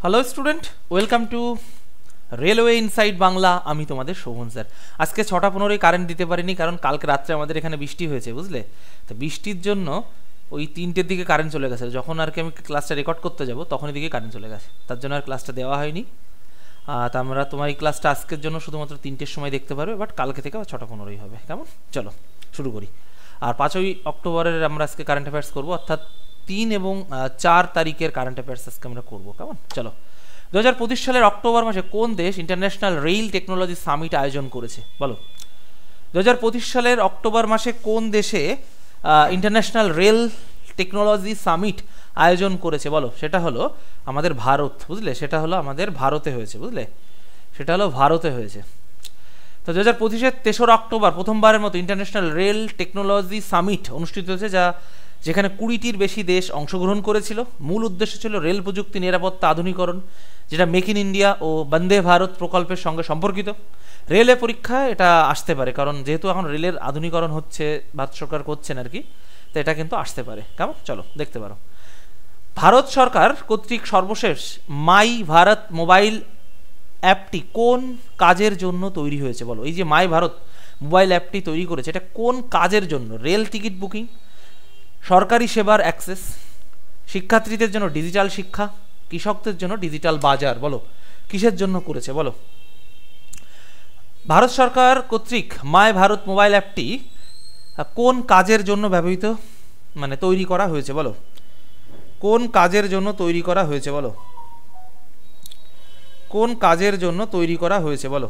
Hello student, welcome to railway inside Bangla. আমি তোমাদের Sovan sir. আজকে 6:15 কারেন্ট দিতে পারিনি, কারণ কালকে রাত্রে আমাদের এখানে বৃষ্টি হয়েছে, বুঝলে। তো বৃষ্টির জন্য ওই 3টের দিকে কারেন্ট চলে গেছে। যখন আর কি আমি ক্লাসটা রেকর্ড করতে যাব তখনই দিকে কারেন্ট চলে গেছে, তার জন্য আর ক্লাসটা দেওয়া হয়নি। তা আমরা তোমার এই ক্লাসটা আজকের জন্য শুধুমাত্র 3টের সময় দেখতে পারবে, বাট কালকে থেকে 6:15 হবে। কেমন? চলো শুরু করি। আর 5ই অক্টোবরের আমরা আজকে কারেন্ট অ্যাফেয়ার্স করবো, অর্থাৎ 3 এবং 4 তারিখের কারেন্ট অ্যাফেয়ার্স আজকে আমরা করবো। কেমন? চলো। 2025 সালের অক্টোবর মাসে কোন দেশ ইন্টারন্যাশনাল রেল টেকনোলজি সামিট আয়োজন করেছে? বলো। 2025 সালের অক্টোবর মাসে কোন দেশে ইন্টারন্যাশনাল রেল টেকনোলজি সামিট আয়োজন করেছে? বলো। সেটা হলো আমাদের ভারত, বুঝলে। সেটা হলো আমাদের ভারতে হয়েছে, বুঝলে। সেটা হলো ভারতে হয়েছে। তো 2025-এর 3রা অক্টোবর প্রথমবারের মতো ইন্টারন্যাশনাল রেল টেকনোলজি সামিট অনুষ্ঠিত হয়েছে, যেখানে 20টির বেশি দেশ অংশগ্রহণ করেছিল। মূল উদ্দেশ্য ছিল রেল প্রযুক্তি নিরাপত্তা আধুনিকরণ, যেটা মেক ইন ইন্ডিয়া ও বন্দে ভারত প্রকল্পের সঙ্গে সম্পর্কিত। রেলে পরীক্ষায় এটা আসতে পারে, কারণ যেহেতু এখন রেলের আধুনিকরণ হচ্ছে, ভারত সরকার করছেন আর কি, তো এটা কিন্তু আসতে পারে। কেমন? চলো দেখতে পারো। ভারত সরকার কর্তৃক সর্বশেষ মাই ভারত মোবাইল অ্যাপটি কোন কাজের জন্য তৈরি হয়েছে? বলো। এই যে মাই ভারত মোবাইল অ্যাপটি তৈরি করেছে, এটা কোন কাজের জন্য? রেল টিকিট বুকিং, সরকারি সেবার অ্যাক্সেস, শিক্ষার্থীদের জন্য ডিজিটাল শিক্ষা, কৃষকদের জন্য ডিজিটাল বাজার। বলো কিসের জন্য করেছে? বলো। ভারত সরকার কর্তৃক মাই ভারত মোবাইল অ্যাপটি কোন কাজের জন্য ব্যবহৃত তৈরি করা হয়েছে? বলো। কোন কাজের জন্য তৈরি করা হয়েছে? বলো। কোন কাজের জন্য তৈরি করা হয়েছে? বলো।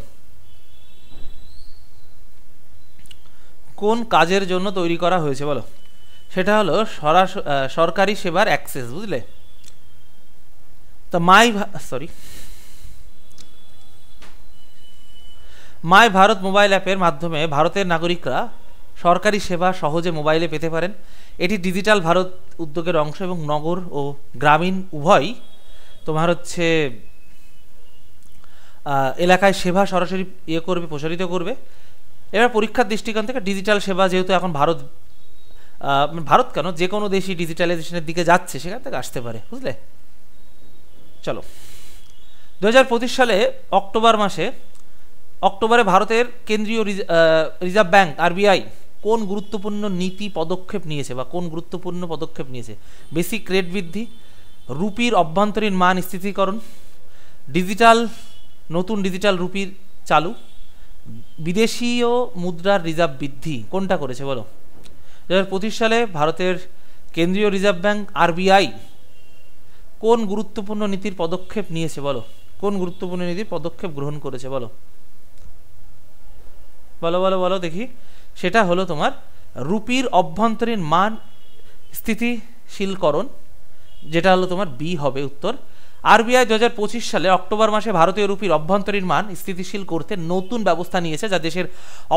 কোন কাজের জন্য তৈরি করা হয়েছে? বলো। সেটা হলো সরকারি সেবার অ্যাক্সেস, বুঝলে। তো মাই ভারত মোবাইল অ্যাপের মাধ্যমে ভারতের নাগরিকরা সরকারি সেবা সহজে মোবাইলে পেতে পারেন। এটি ডিজিটাল ভারত উদ্যোগের অংশ এবং নগর ও গ্রামীণ উভয় তোমার হচ্ছে এলাকায় সেবা সরাসরি প্রসারিত করবে। এবার পরীক্ষার দৃষ্টিকোণ থেকে ডিজিটাল সেবা, যেহেতু এখন ভারত কেন, যে কোনো দেশই ডিজিটালাইজেশনের দিকে যাচ্ছে, সেখান থেকে আসতে পারে, বুঝলে। চলো। 2025 সালে অক্টোবরে ভারতের কেন্দ্রীয় রিজার্ভ ব্যাংক আরবিআই কোন গুরুত্বপূর্ণ পদক্ষেপ নিয়েছে? বেসিক রেট বৃদ্ধি, রুপির অভ্যন্তরীণ মান স্থিতিকরণ, নতুন ডিজিটাল রুপির চালু, বিদেশীয় মুদ্রার রিজার্ভ বৃদ্ধি। কোনটা করেছে? বলো। 2025 সালে ভারতের কেন্দ্রীয় রিজার্ভ ব্যাংক আরবিআই কোন গুরুত্বপূর্ণ নীতির পদক্ষেপ নিয়েছে? বলো। কোন গুরুত্বপূর্ণ নীতির পদক্ষেপ গ্রহণ করেছে? বলো বলো বলো বলো দেখি। সেটা হলো তোমার রুপির অভ্যন্তরীণ মান স্থিতিশীলকরণ, যেটা হলো তোমার বি হবে উত্তর। আরবিআই 2025 সালে অক্টোবর মাসে ভারতীয় রুপির অভ্যন্তরীণ মান স্থিতিশীল করতে নতুন ব্যবস্থা নিয়েছে, যা দেশের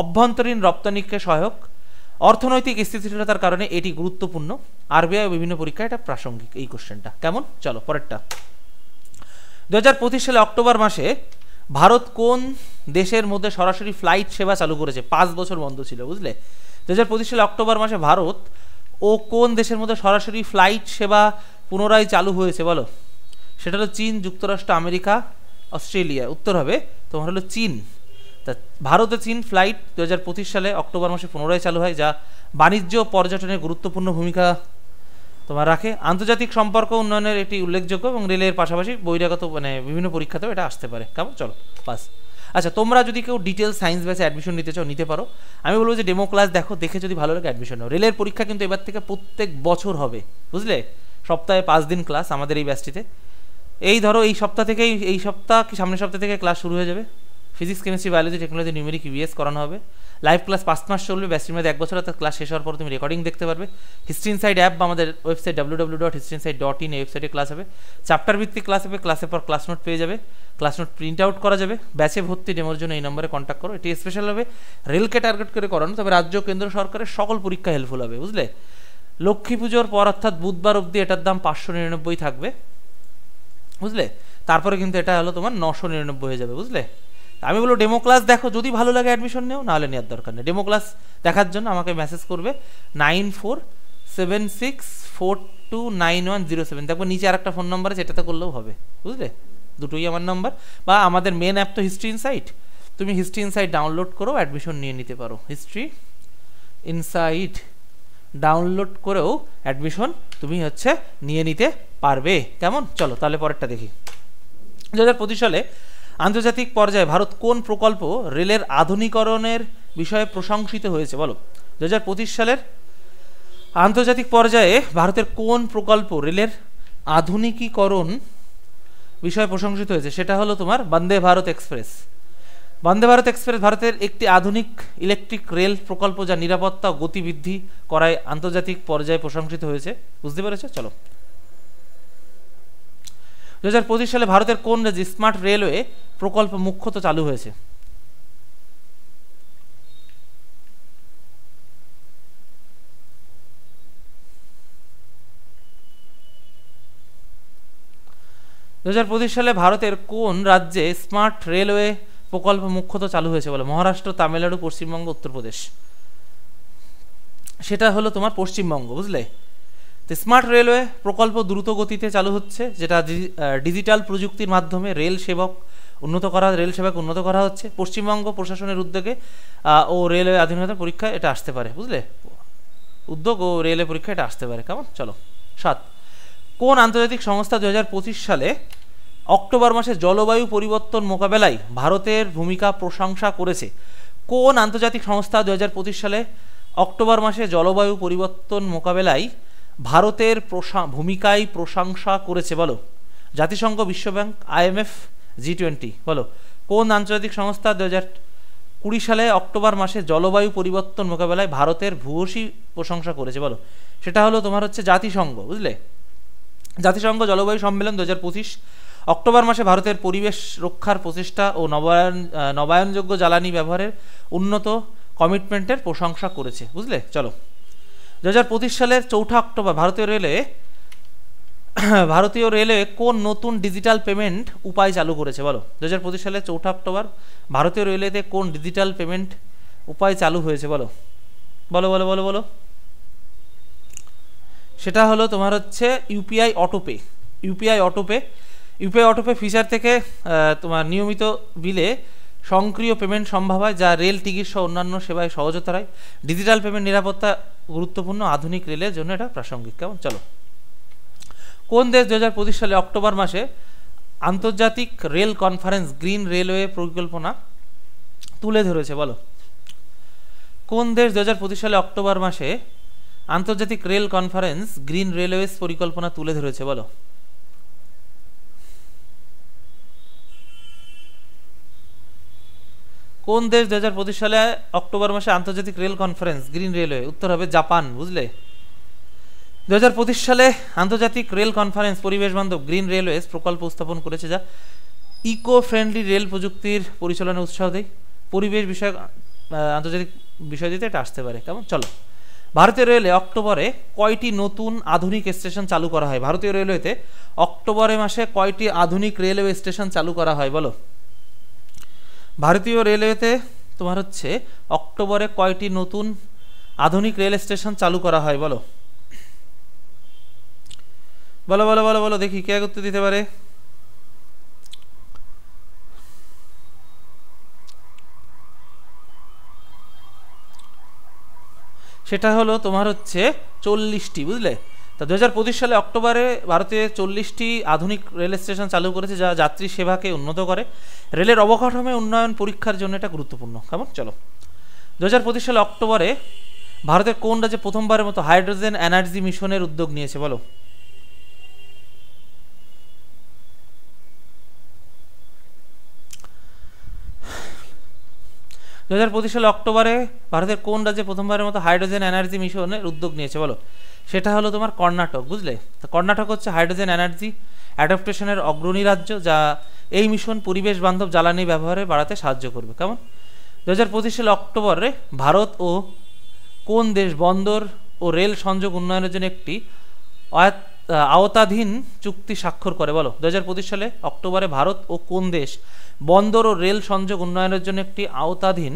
অভ্যন্তরীণ রপ্তানিকে সহায়ক। অর্থনৈতিক স্থিতিশীলতার কারণে এটি গুরুত্বপূর্ণ। আরবিআই বিভিন্ন পরীক্ষায় এটা প্রাসঙ্গিক, এই কোশ্চেনটা। কেমন? চলো পরেরটা। 2025 সালে অক্টোবর মাসে ভারত কোন দেশের মধ্যে সরাসরি ফ্লাইট সেবা চালু করেছে? 5 বছর বন্ধ ছিল, বুঝলে। 2025 সালে অক্টোবর মাসে ভারত ও কোন দেশের মধ্যে সরাসরি ফ্লাইট সেবা পুনরায় চালু হয়েছে? বলো। সেটা হলো চীন, যুক্তরাষ্ট্র, আমেরিকা, অস্ট্রেলিয়া। উত্তর হবে তোমার হলো চীন। তা ভারত ও চীন ফ্লাইট 2025 সালে অক্টোবর মাসে পুনরায় চালু হয়, যা বাণিজ্য পর্যটনের গুরুত্বপূর্ণ ভূমিকা তোমার রাখে। আন্তর্জাতিক সম্পর্ক উন্নয়নের এটি উল্লেখযোগ্য এবং রেলের পাশাপাশি বহিরাগত বিভিন্ন পরীক্ষাতেও এটা আসতে পারে। কেমন? চলো পাস। আচ্ছা, তোমরা যদি কেউ ডিটেল সায়েন্স ব্যাচে অ্যাডমিশন নিতে চাও, নিতে পারো। আমি বলবো যে ডেমো ক্লাস দেখে যদি ভালো লাগে অ্যাডমিশন নাও। রেলের পরীক্ষা কিন্তু এবার থেকে প্রত্যেক বছর হবে, বুঝলে। সপ্তাহে 5 দিন ক্লাস আমাদের এই ব্যাচটিতে। এই ধরো এই সপ্তাহ কি সামনের সপ্তাহ থেকে ক্লাস শুরু হয়ে যাবে। Physics, chemistry, biology, technology, numeric, EVS করানো হবে। লাইভ ক্লাস 5 মাস চলবে, ব্যাচটির মধ্যে 1 বছর, অর্থাৎ ক্লাস শেষ হওয়ার পর তুমি রেকর্ডিং দেখতে পারবে। হিস্ট্রি ইনসাইড অ্যাপ বা আমাদের ওয়েবসাইট www.historyinsight.in এই ওয়েবসাইটে ক্লাস হবে। চ্যাপ্টার ভিত্তিক ক্লাস হবে, ক্লাসের পর ক্লাস নোট পেয়ে যাবে, ক্লাস নোট প্রিন্ট আউট করা যাবে। ব্যাচে ভর্তি ডেমোর জন্য এই নম্বরে কন্ট্যাক্ট করো। এটি স্পেশাল হবে রেলকে টার্গেট করে করানো, তবে রাজ্য কেন্দ্র সরকারের সকল পরীক্ষা হেল্পফুল হবে, বুঝলে। লক্ষ্মী পুজোর পর অর্থাৎ বুধবার অবধি এটার দাম 599 থাকবে, বুঝলে। তারপরে কিন্তু এটা হলো তোমার 999 হয়ে যাবে, বুঝলে। আমি বলবো ডেমো ক্লাস দেখো, যদি ভালো লাগে অ্যাডমিশন নেও, নাহলে নেওয়ার দরকার নেই। ডেমো ক্লাস দেখার জন্য আমাকে মেসেজ করবে 94 76429107। দেখো নিচে আর একটা ফোন নাম্বার আছে, এটাতে করলেও হবে, বুঝলে? দুটোই আমার নাম্বার। বা আমাদের মেন অ্যাপ তো হিস্ট্রি ইনসাইট, তুমি হিস্ট্রি ইনসাইট ডাউনলোড করো, অ্যাডমিশন নিয়ে নিতে পারো। হিস্ট্রি ইনসাইট ডাউনলোড করেও অ্যাডমিশন তুমি হচ্ছে নিয়ে নিতে পারবে। কেমন? চলো তাহলে পরেরটা দেখি। 2025 সালে আন্তর্জাতিক পর্যায়ে ভারত কোন প্রকল্প রেলের আধুনিকরণের বিষয়ে প্রশংসিত হয়েছে? বলো। 2025 সালের আন্তর্জাতিক পর্যায়ে ভারতের কোন প্রকল্প রেলের আধুনিকীকরণ বিষয়ে প্রশংসিত হয়েছে? সেটা হলো তোমার বন্দে ভারত এক্সপ্রেস। বন্দে ভারত এক্সপ্রেস ভারতের একটি আধুনিক ইলেকট্রিক রেল প্রকল্প, যা নিরাপত্তা ও গতি বৃদ্ধি করায় আন্তর্জাতিক পর্যায়ে প্রশংসিত হয়েছে। বুঝতে পেরেছো? চলো। 2025 সালে ভারতের কোন রাজ্যে স্মার্ট রেলওয়ে প্রকল্প মুখ্যত চালু হয়েছে? দু 2025 সালে ভারতের কোন রাজ্যে স্মার্ট রেলওয়ে প্রকল্প মুখ্যত চালু হয়েছে? বলো। মহারাষ্ট্র, তামিলনাড়ু, পশ্চিমবঙ্গ, উত্তরপ্রদেশ। সেটা হলো তোমার পশ্চিমবঙ্গ, বুঝলে? তো স্মার্ট রেলওয়ে প্রকল্প দ্রুত গতিতে চালু হচ্ছে, যেটা ডিজিটাল প্রযুক্তির মাধ্যমে রেল সেবাকে উন্নত করা হচ্ছে। পশ্চিমবঙ্গ প্রশাসনের উদ্যোগে ও রেলওয়ে আধুনিকতার পরীক্ষায় এটা আসতে পারে, বুঝলে? উদ্যোগ ও রেলওয়ে পরীক্ষা এটা আসতে পারে। কেমন? চলো। 7, কোন আন্তর্জাতিক সংস্থা 2025 সালে অক্টোবর মাসে জলবায়ু পরিবর্তন মোকাবেলায় ভারতের ভূমিকা প্রশংসা করেছে? কোন আন্তর্জাতিক সংস্থা 2025 সালে অক্টোবর মাসে জলবায়ু পরিবর্তন মোকাবেলায় ভারতের ভূমিকায় প্রশংসা করেছে? বলো। জাতিসংঘ, বিশ্বব্যাংক, IMF, G20। বলো। কোন আন্তর্জাতিক সংস্থা 2020 সালে অক্টোবর মাসে জলবায়ু পরিবর্তন মোকাবেলায় ভারতের ভূয়সী প্রশংসা করেছে? বলো। সেটা হলো তোমার হচ্ছে জাতিসংঘ, বুঝলে? জাতিসংঘ জলবায়ু সম্মেলন 2025 অক্টোবর মাসে ভারতের পরিবেশ রক্ষার প্রচেষ্টা ও নবায়নযোগ্য জ্বালানি ব্যবহারের উন্নত কমিটমেন্টের প্রশংসা করেছে, বুঝলে? চলো। 2025 সালের 4 অক্টোবর ভারতীয় রেলওয়ে কোন নতুন ডিজিটাল পেমেন্ট উপায় চালু করেছে? বলো। 2025 সালের 4 অক্টোবর ভারতীয় রেলওয়েতে কোন ডিজিটাল পেমেন্ট উপায় চালু হয়েছে? বলো বলো বলো বলো বলো। সেটা হলো তোমার হচ্ছে UPI autopay. UPI autopay feature থেকে তোমার নিয়মিত বিলে সক্রিয় পেমেন্ট সম্ভব হয়, যা রেল টিকিট সহ অন্যান্য সেবায় সহজতর হয়। ডিজিটাল পেমেন্ট নিরাপত্তা গুরুত্বপূর্ণ, আধুনিক রেলের জন্য এটা প্রাসঙ্গিক। কেমন? চলো। কোন দেশ 2025 সালে অক্টোবর মাসে আন্তর্জাতিক রেল কনফারেন্স গ্রিন রেলওয়ে পরিকল্পনা তুলে ধরেছে? বলো। কোন দেশ 2025 সালে অক্টোবর মাসে আন্তর্জাতিক রেল কনফারেন্স গ্রিন রেলওয়েজ পরিকল্পনা তুলে ধরেছে? বলো। কোন দেশ 2025 সালে অক্টোবর মাসে আন্তর্জাতিক রেল কনফারেন্স গ্রিন রেলওয়ে? উত্তর হবে জাপান, বুঝলে? 2025 সালে আন্তর্জাতিক রেল কনফারেন্স পরিবেশ বান্ধব গ্রিন রেলওয়েজ প্রকল্প স্থাপন করেছে, যা ইকো ফ্রেন্ডলি রেল প্রযুক্তির পরিচালনা উৎসাহ দেয়। পরিবেশ বিষয়ক আন্তর্জাতিক বিষয় দিতে এটা আসতে পারে। কেমন? চলো। ভারতীয় রেলওয়ে অক্টোবরে কয়টি নতুন আধুনিক স্টেশন চালু করা হয়? ভারতীয় রেলওয়েতে অক্টোবরে মাসে কয়টি আধুনিক রেলওয়ে স্টেশন চালু করা হয়? বলো। ভারতীয় রেলওয়েতে তোমার হচ্ছে অক্টোবরে কয়টি নতুন আধুনিক রেল স্টেশন চালু করা হয়? বলো বলো বলো বলো বলো। দেখি কে উত্তর দিতে পারে। সেটা হলো তোমার হচ্ছে 40টি, বুঝলে? তো 2025 সালে অক্টোবরে ভারতে 40টি আধুনিক রেল স্টেশন চালু করেছে, যা যাত্রী সেবাকে উন্নত করে। রেলের অবকাঠামো উন্নয়ন পরীক্ষার জন্য এটা গুরুত্বপূর্ণ। কেমন? চলো। 2025 সালে অক্টোবরে ভারতের কোন রাজ্যে প্রথমবারের মতো হাইড্রোজেন এনার্জি মিশনের উদ্যোগ নিয়েছে? বলো। 2025 সালে অক্টোবরে ভারতের কোন রাজ্যে প্রথমবারের মতো হাইড্রোজেন এনার্জি মিশনের উদ্যোগ নিয়েছে? বলো। সেটা হলো তোমার কর্ণাটক, বুঝলে? তো কর্ণাটক হচ্ছে হাইড্রোজেন এনার্জি অ্যাডাপ্টেশনের অগ্রণী রাজ্য, যা এই মিশন পরিবেশ বান্ধব জ্বালানি ব্যবহারে বাড়াতে সাহায্য করবে। কেমন? 2025 সালে অক্টোবরে ভারত ও কোন দেশ বন্দর ও রেল সংযোগ উন্নয়নের জন্য একটি আওতাধীন চুক্তি স্বাক্ষর করে? বলো। 2025 সালে অক্টোবরে ভারত ও কোন দেশ বন্দর ও রেল সংযোগ উন্নয়নের জন্য একটি আওতাধীন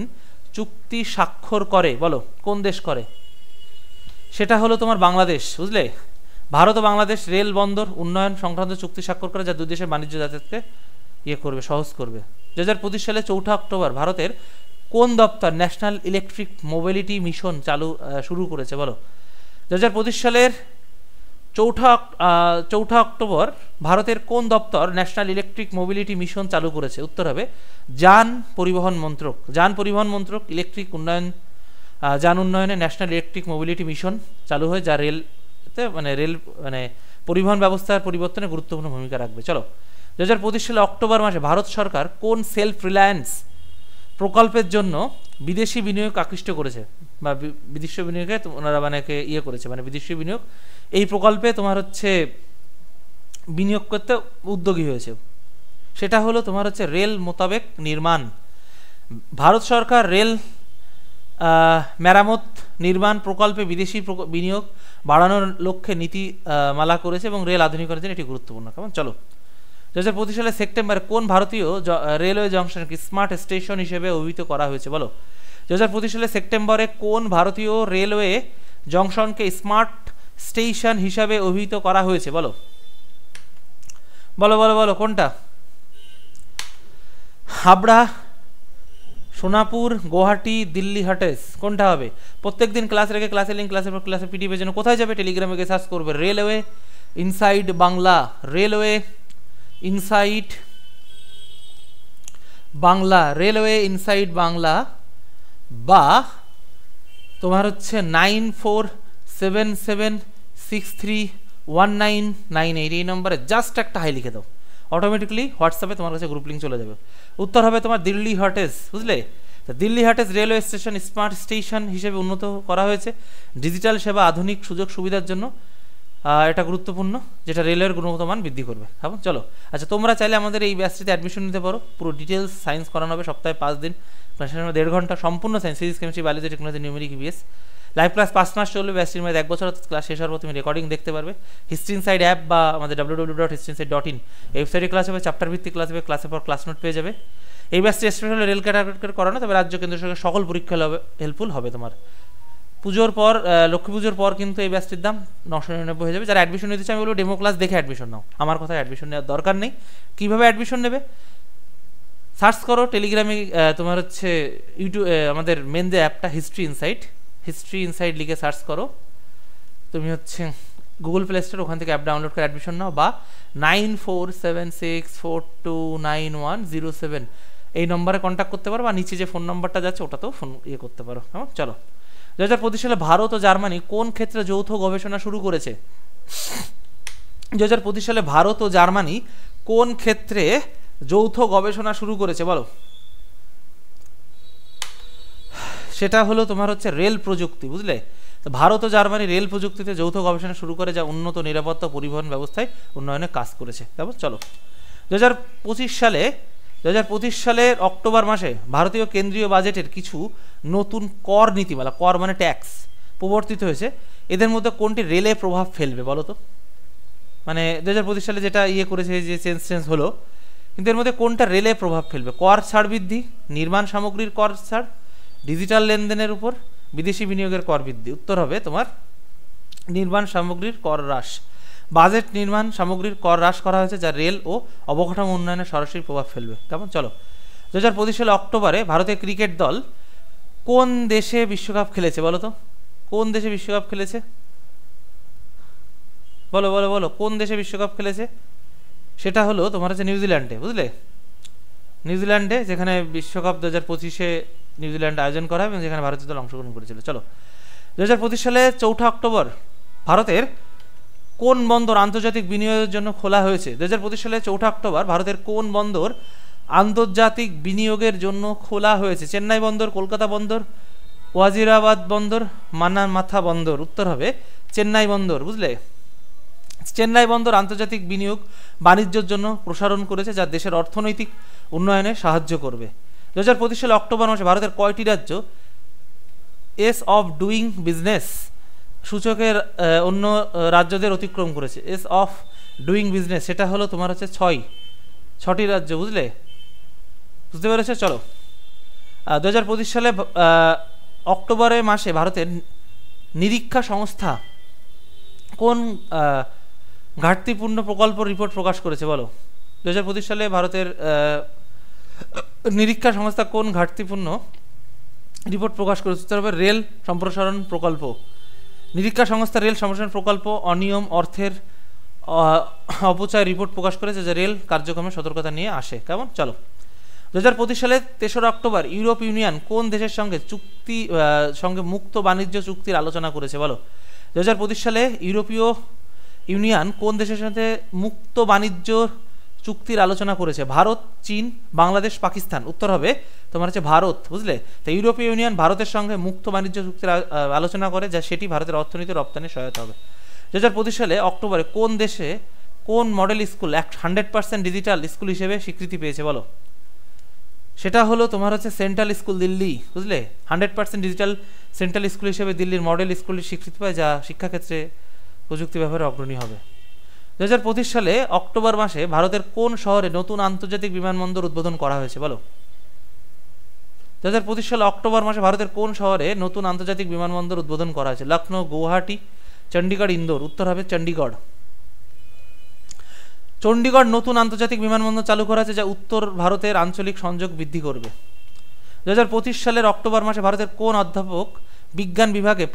চুক্তি স্বাক্ষর করে? বলো। কোন দেশ করে? সেটা হলো তোমার বাংলাদেশ, বুঝলে। ভারত ও বাংলাদেশ রেল বন্দর উন্নয়ন সংক্রান্ত চুক্তি স্বাক্ষর করে, যা দুই দেশের বাণিজ্য যাতায়াতকে করবে, সহজ করবে। 2025 সালে 4 অক্টোবর ভারতের কোন দপ্তর ন্যাশনাল ইলেকট্রিক মোবিলিটি মিশন শুরু করেছে বলো? 2025 সালের 4 অক্টোবর ভারতের কোন দপ্তর ন্যাশনাল ইলেকট্রিক মোবিলিটি মিশন চালু করেছে? উত্তর হবে যান পরিবহন মন্ত্রক। যান পরিবহন মন্ত্রক ইলেকট্রিক উন্নয়ন, যান উন্নয়নে ন্যাশনাল ইলেকট্রিক মোবিলিটি মিশন চালু হয়, যা রেলতে মানে পরিবহন ব্যবস্থার পরিবর্তনে গুরুত্বপূর্ণ ভূমিকা রাখবে। চলো, 2025 সালে অক্টোবর মাসে ভারত সরকার কোন সেলফ রিলায়েন্স প্রকল্পের জন্য বিদেশি বিনিয়োগ আকৃষ্ট করেছে, বা বিদেশি বিনিয়োগে ওনারা মানে করেছে, মানে বিদেশি বিনিয়োগ এই প্রকল্পে তোমার হচ্ছে বিনিয়োগ করতে উদ্যোগী হয়েছে। সেটা হলো তোমার হচ্ছে রেল মোতাবেক নির্মাণ। ভারত সরকার রেল মেরামত নির্মাণ প্রকল্পে বিদেশি বিনিয়োগ বাড়ানোর লক্ষ্যে নীতিমালা করেছে এবং রেল আধুনিকরণের জন্য এটি গুরুত্বপূর্ণ। কেমন? চলো, 2025 সালের সেপ্টেম্বরে কোন ভারতীয় রেলওয়ে জংশনকে স্মার্ট স্টেশন হিসেবে অভিহিত করা হয়েছে বলো? 2025 সালের সেপ্টেম্বরে কোন ভারতীয় রেলওয়ে জংশনকে স্মার্ট স্টেশন হিসাবে অভিহিত করা হয়েছে বলো? বলো বলো বলো, কোনটা? হাবড়া, সোনাপুর, গুয়াহাটি, দিল্লি হাটেস, কোনটা হবে? প্রত্যেক দিন ক্লাস রেখে ক্লাসের লিঙ্ক, ক্লাসের পর ক্লাসের পিডিএফের জন্য কোথায় যাবে? টেলিগ্রামে গিয়ে সার্চ করবে railway inside Bangla, railway inside Bangla, railway inside Bangla, বা তোমার হচ্ছে 9477631998 এই নম্বরে জাস্ট একটা হাই লিখে দাও, অটোমেটিকলি হোয়াটসঅ্যাপে তোমার কাছে গ্রুপ লিঙ্ক চলে যাবে। উত্তর হবে তোমার দিল্লি হাটেস, বুঝলে। তো দিল্লি হাটেস রেলওয়ে স্টেশন স্মার্ট স্টেশন হিসেবে উন্নত করা হয়েছে ডিজিটাল সেবা আধুনিক সুযোগ সুবিধার জন্য। এটা গুরুত্বপূর্ণ, যেটা রেলের গুণগত মান বৃদ্ধি করবে। হ্যাঁ, চলো। আচ্ছা, তোমরা চাইলে আমাদের এই ব্যাচটিতে অ্যাডমিশন নিতে পারো। পুরো ডিটেলস সায়েন্স করানো হবে সপ্তাহে 5 দিন, ক্লাসের মধ্যে 1.5 ঘন্টা সম্পূর্ণ science, physics, chemistry, biology, technology, numeric, EVS. Live class 5 মাস চলবে ব্যাচটির মধ্যে, 1 বছর ক্লাস শেষ হওয়ার পর তুমি রেকর্ডিং দেখতে পারবে। হিস্ট্রি ইনসাইড অ্যাপ বা আমাদের www.historyinsight.in এই ওয়েবসাইটে ক্লাস হবে, চ্যাপ্টার ভিত্তিক ক্লাস হবে, ক্লাসের পর ক্লাস নোট পেয়ে যাবে। এই ব্যাচটি স্পেশাল রেল ক্যাটাগরি করানো, তবে রাজ্য কেন্দ্র সরকার সকল পরীক্ষা হেল্পফুল হবে তোমার। পুজোর পর, লক্ষ্মী পুজোর পর কিন্তু এই ব্যাচটির দাম 999 হয়ে যাবে। যারা অ্যাডমিশন নিতে চাই আমি বলবো ডেমো ক্লাস দেখে অ্যাডমিশন নাও, আমার কথা অ্যাডমিশন নেওয়ার দরকার নেই। কীভাবে অ্যাডমিশন নেবে? সার্চ করো টেলিগ্রামে, তোমার হচ্ছে ইউটিউব আমাদের মেন যে অ্যাপটা হিস্ট্রি ইনসাইট লিখে সার্চ করো। তুমি হচ্ছে গুগল প্লে স্টোর, ওখান থেকে অ্যাপ ডাউনলোড করে অ্যাডমিশন নাও, বা 9476429107 এই নম্বরে কন্ট্যাক্ট করতে পারো, বা নিচে যে ফোন নম্বরটা যাচ্ছে ওটাতেও ফোন করতে পারো। কেমন? চলো, 2025 সালে ভারত ও জার্মানি কোন ক্ষেত্রে যৌথ গবেষণা শুরু করেছে? 2025 সালে ভারত ও জার্মানি কোন ক্ষেত্রে যৌথ গবেষণা শুরু করেছে বলো? সেটা হলো তোমার হচ্ছে রেল প্রযুক্তি, বুঝলে। তো ভারত ও জার্মানি রেল প্রযুক্তিতে যৌথ গবেষণা শুরু করে, যা উন্নত নিরাপত্তা পরিবহন ব্যবস্থায় উন্নয়নে কাজ করেছে। তারপর চলো, 2025 সালের অক্টোবর মাসে ভারতীয় কেন্দ্রীয় বাজেটের কিছু নতুন কর নীতিমালা, কর মানে ট্যাক্স, প্রবর্তিত হয়েছে। এদের মধ্যে কোনটি রেলে প্রভাব ফেলবে বলো তো? মানে 2025 সালে যেটা করেছে, যে চেঞ্জ হলো, কিন্তু এর মধ্যে কোনটা রেলে প্রভাব ফেলবে? কর ছাড় বৃদ্ধি, নির্মাণ সামগ্রীর কর ছাড়, ডিজিটাল লেনদেনের উপর, বিদেশি বিনিয়োগের কর বৃদ্ধি। উত্তর হবে তোমার নির্মাণ সামগ্রীর কর হ্রাস। বাজেট নির্মাণ সামগ্রীর কর হ্রাস করা হয়েছে, যা রেল ও অবকাঠামো উন্নয়নে সরাসরি প্রভাব ফেলবে। কেমন? চলো, 2025 সালে অক্টোবরে ভারতের ক্রিকেট দল কোন দেশে বিশ্বকাপ খেলেছে বলো তো? কোন দেশে বিশ্বকাপ খেলেছে বলো বলো বলো, কোন দেশে বিশ্বকাপ খেলেছে? সেটা হলো তোমার হচ্ছে নিউজিল্যান্ডে, বুঝলে। নিউজিল্যান্ডে, যেখানে বিশ্বকাপ 2025-এ নিউজিল্যান্ড আয়োজন করা এবং যেখানে ভারতীয় দল অংশগ্রহণ করেছিল। চলো, 2025 সালে 4 অক্টোবর ভারতের কোন বন্দর আন্তর্জাতিক বিনিয়োগের জন্য খোলা হয়েছে? 2025 সালে 4 অক্টোবর ভারতের কোন বন্দর আন্তর্জাতিক বিনিয়োগের জন্য খোলা হয়েছে? চেন্নাই বন্দর, কলকাতা বন্দর, ওয়াজিরাবাদ বন্দর, মাথা বন্দর। উত্তর হবে চেন্নাই বন্দর, বুঝলে। চেন্নাই বন্দর আন্তর্জাতিক বিনিয়োগ বাণিজ্যের জন্য প্রসারণ করেছে, যা দেশের অর্থনৈতিক উন্নয়নে সাহায্য করবে। 2025 সালে অক্টোবর মাসে ভারতের কয়টি রাজ্য এস অফ ডুইং বিজনেস সূচকের অন্য রাজ্যদের অতিক্রম করেছে? এস অফ ডুইং বিজনেস, সেটা হলো তোমার হচ্ছে 6টি রাজ্য, বুঝলে। বুঝতে পেরেছো? চলো, 2025 সালে অক্টোবরের মাসে ভারতের নিরীক্ষা সংস্থা কোন ঘাটতিপূর্ণ প্রকল্প রিপোর্ট প্রকাশ করেছে বলো? 2025 সালে ভারতের নিরীক্ষা সংস্থা কোন ঘাটতিপূর্ণ রিপোর্ট প্রকাশ করেছে? তবে রেল সম্প্রসারণ প্রকল্প। নিরীক্ষা সংস্থা রেল সম্প্রসারণ প্রকল্প অনিয়ম অর্থের অপচয় রিপোর্ট প্রকাশ করেছে, যে রেল কার্যক্রমে সতর্কতা নিয়ে আসে। কেমন? চলো। 2025 সালে 3রা অক্টোবর ইউরোপ ইউনিয়ন কোন দেশের সঙ্গে মুক্ত বাণিজ্য চুক্তির আলোচনা করেছে বলো? 2025 সালে ইউরোপীয় ইউনিয়ন কোন দেশের সাথে মুক্ত বাণিজ্য চুক্তির আলোচনা করেছে? ভারত, চীন, বাংলাদেশ, পাকিস্তান। উত্তর হবে তোমার হচ্ছে ভারত, বুঝলে? তো ইউরোপীয় ইউনিয়ন ভারতের সঙ্গে মুক্ত বাণিজ্য চুক্তির আলোচনা করে, যা সেটি ভারতের অর্থনীতি রপ্তানি সহায়তা হবে। 2025 সালে অক্টোবরে কোন দেশে কোন মডেল স্কুল 100% ডিজিটাল স্কুল হিসেবে স্বীকৃতি পেয়েছে বলো? সেটা হলো তোমার হচ্ছে সেন্ট্রাল স্কুল দিল্লি, বুঝলে? 100% ডিজিটাল সেন্ট্রাল স্কুল হিসেবে দিল্লির মডেল স্কুলের স্বীকৃতি পায়, যা শিক্ষাক্ষেত্রে প্রযুক্তি ব্যবহারে অগ্রণী হবে। 2025 সালে অক্টোবর মাসে ভারতের কোন শহরে নতুন আন্তর্জাতিক বিমানবন্দর উদ্বোধন করা হয়েছে বলো? 2025 সালে অক্টোবর মাসে ভারতের কোন শহরে নতুন আন্তর্জাতিক বিমানবন্দর উদ্বোধন করা হয়েছে? লখনৌ, গুয়াহাটি, চণ্ডীগড়, ইন্দোর। উত্তর হবে চণ্ডীগড়। চণ্ডীগড় নতুন আন্তর্জাতিক বিমানবন্দর চালু করা হয়েছে, যা উত্তর ভারতের আঞ্চলিক সংযোগ বৃদ্ধি করবে। 2025 সালের অক্টোবর মাসে ভারতের কোন অধ্যাপক বিজ্ঞান বিভাগে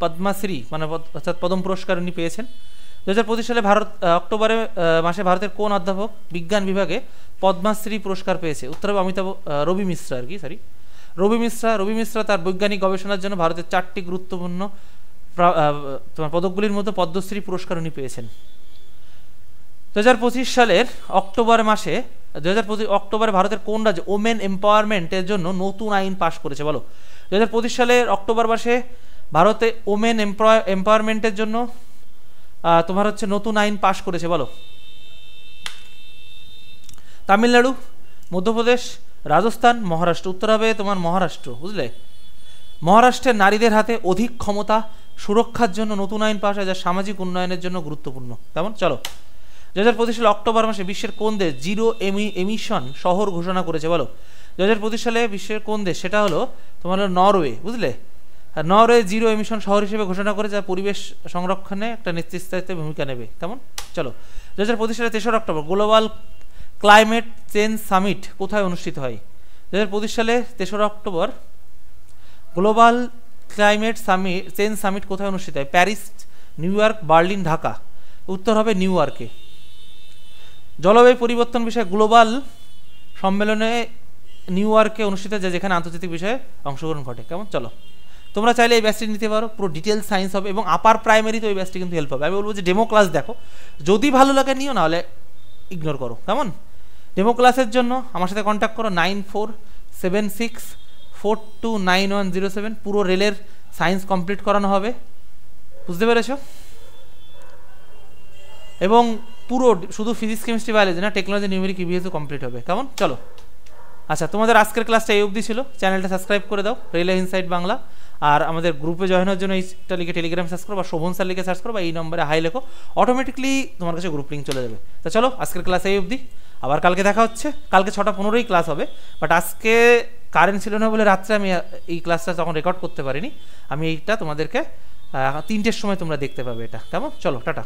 পদ্মশ্রী মানে অর্থাৎ পদ্ম পুরস্কার উনি পেয়েছেন? 2025 সালে অক্টোবরে মাসে ভারতের কোন অধ্যাপক বিজ্ঞান বিভাগে পদ্মশ্রী পুরস্কার পেয়েছে? উত্তর হবে রবি মিশ্রা আর কি, রবি মিশ্রা তার বৈজ্ঞানিক গবেষণার জন্য ভারতের 4টি গুরুত্বপূর্ণ তোমার পদকগুলির মধ্যে পদ্মশ্রী পুরস্কার উনি পেয়েছেন। 2025 সালের অক্টোবরে ভারতের কোন রাজ্য ওমেন এম্পাওয়ারমেন্টের জন্য নতুন আইন পাশ করেছে বলো? 2025 সালের অক্টোবর মাসে ভারতে ওমেন এম্পাওয়ারমেন্টের জন্য তোমার হচ্ছে নতুন আইন পাশ করেছে বলো? তামিলনাড়ু, মধ্যপ্রদেশ, রাজস্থান, মহারাষ্ট্র। উত্তর হবে তোমার মহারাষ্ট্র, বুঝলে? মহারাষ্ট্রের নারীদের হাতে অধিক ক্ষমতা সুরক্ষার জন্য নতুন আইন পাশ হয়, যা সামাজিক উন্নয়নের জন্য গুরুত্বপূর্ণ। কেমন? চলো। 2025 সালে অক্টোবর মাসে বিশ্বের কোন দেশ জিরো এমিশন শহর ঘোষণা করেছে বলো? 2025 সালে বিশ্বের কোন দেশ? সেটা হলো তোমার নরওয়ে, বুঝলে? আর নরওয়ে জিরো এমিশন শহর হিসেবে ঘোষণা করে, যা পরিবেশ সংরক্ষণে একটা নেতৃত্বে ভূমিকা নেবে। কেমন? চলো। 2025 সালে 3রা October global climate change summit কোথায় অনুষ্ঠিত হয়? 2025 সালে 3রা October global climate change summit কোথায় অনুষ্ঠিত হয়? Paris, New York, Berlin, Dhaka. উত্তর হবে নিউ ইয়র্কে। জলবায়ু পরিবর্তন বিষয়ে গ্লোবাল সম্মেলনে নিউ ইয়র্কে অনুষ্ঠিত, যেখানে আন্তর্জাতিক বিষয়ে অংশগ্রহণ ঘটে। কেমন? চলো। তোমরা চাইলে এই ব্যাচটি নিতে পারো, পুরো ডিটেল সায়েন্স হবে এবং আপার প্রাইমারিতে ওই ব্যাচটি কিন্তু হেল্প হবে। আমি বলবো যে ডেমো ক্লাস দেখো, যদি ভালো লাগে নিও, নাহলে ইগনোর করো। কেমন? ডেমো ক্লাসের জন্য আমার সাথে কন্ট্যাক্ট করো 9476429107। পুরো রেলের সায়েন্স কমপ্লিট করানো হবে, বুঝতে পেরেছো? এবং পুরো শুধু ফিজিক্স, কেমিস্ট্রি, বায়োলজি না, টেকনোলজি, নিউমেরিক, ইভিএসও কমপ্লিট হবে। কেমন? চলো। আচ্ছা, তোমাদের আজকের ক্লাসটা এই অবধি ছিল। চ্যানেলটা সাবস্ক্রাইব করে দাও, রেলওয়ে ইনসাইট বাংলা। আর আমাদের গ্রুপে জয়েন হওয়ার জন্য এইটা লিখে টেলিগ্রাম সার্চ করো, বা শোভন স্যার লিখে সার্চ করো, বা এই নম্বরে হাই লেখো, অটোমেটিকলি তোমার কাছে গ্রুপ লিঙ্ক চলে যাবে। তো চলো, আজকের ক্লাস এই অবধি। আবার কালকে দেখা হচ্ছে। কালকে 6:15 ক্লাস হবে, বাট আজকে কারেন্ট ছিল না বলে রাত্রে আমি এই ক্লাসটা তখন রেকর্ড করতে পারিনি। আমি এইটা তোমাদেরকে 3টের সময় তোমরা দেখতে পাবে এটা। কেমন? চলো, টাটা।